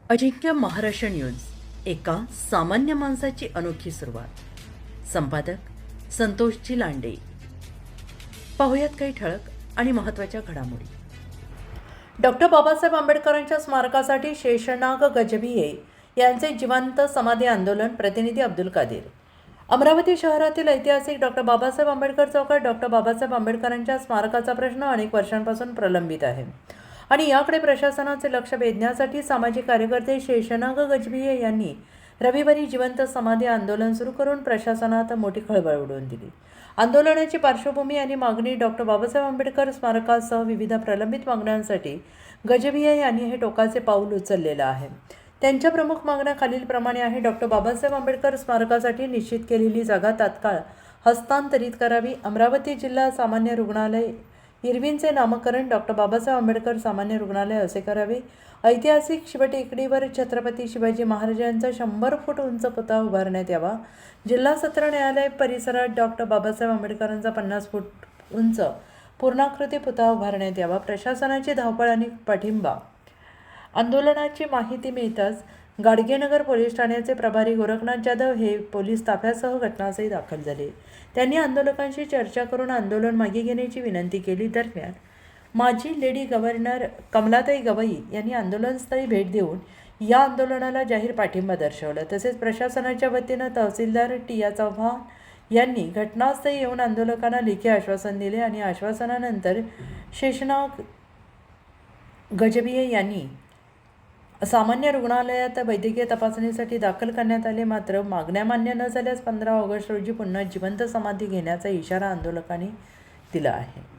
अजिंक्य Maharashtra news, एका सामान्य माणसाची अनोखी सुरुवात. संपादक संतोषजी लांडे. पाहुयात काही ठळक आणि महत्त्वाच्या घडामोडी. डॉक्टर बाबासाहेब आंबेडकरांच्या स्मारकासाठी शेषनाग गजभिये यांचे जिवंत समाधी आंदोलन. प्रतिनिधी अब्दुल कादीर. अमरावती शहरातील ऐतिहासिक डॉक्टर बाबासाहेब आंबेडकर चौकात डॉक्टर बाबासाहेब आंबेडकरांच्या स्मारकाचा प्रश्न अनेक वर्षांपासून प्रलंबित आहे आणि याकडे प्रशासनाचे लक्ष वेधण्यासाठी सामाजिक कार्यकर्ते शेषनाग गजभिये यांनी रविवारी जिवंत समाधी आंदोलन सुरू करून प्रशासनात मोठी खळबळ उडवून दिली. आंदोलनाची पार्श्वभूमी आणि मागणी. डॉक्टर बाबासाहेब आंबेडकर स्मारकासह विविध प्रलंबित मागण्यांसाठी गजभिये यांनी हे टोकाचे पाऊल उचललेलं आहे. त्यांच्या प्रमुख मागण्या खालीलप्रमाणे आहे. डॉक्टर बाबासाहेब आंबेडकर स्मारकासाठी निश्चित केलेली जागा तात्काळ हस्तांतरित करावी. अमरावती जिल्हा सामान्य रुग्णालय इरविनचे नामकरण डॉक्टर बाबासाहेब आंबेडकर सामान्य रुग्णालय असे करावे. ऐतिहासिक शिवटेकडीवर छत्रपती शिवाजी महाराजांचा 100 फूट उंच पुतळा उभारण्यात यावा. जिल्हा सत्र न्यायालय परिसरात डॉक्टर बाबासाहेब आंबेडकरांचा 50 फूट उंच पूर्णाकृती पुतळा उभारण्यात यावा. प्रशासनाची धावपळ आणि पाठिंबा. आंदोलनाची माहिती मिळताच गाडगेनगर पोलीस ठाण्याचे प्रभारी गोरखनाथ जाधव हे पोलीस ताफ्यासह घटनास्थळी दाखल झाले. त्यांनी आंदोलकांशी चर्चा करून आंदोलन मागे घेण्याची विनंती केली. दरम्यान माजी लेडी गव्हर्नर कमलाताई गवई यांनी आंदोलनस्थळी भेट देऊन या आंदोलनाला जाहीर पाठिंबा दर्शवला. तसेच प्रशासनाच्या वतीनं तहसीलदार टिया चव्हाण यांनी घटनास्थळी येऊन आंदोलकांना लेखी आश्वासन दिले आणि आश्वासनानंतर शेषनाग गजभिये यांनी सामान्य रुग्णालयात वैद्यकीय तपासणीसाठी दाखल करण्यात आले. मात्र मागण्या मान्य न झाल्यास 15 ऑगस्ट रोजी पुन्हा जिवंत समाधी घेण्याचा इशारा आंदोलकांनी दिला आहे.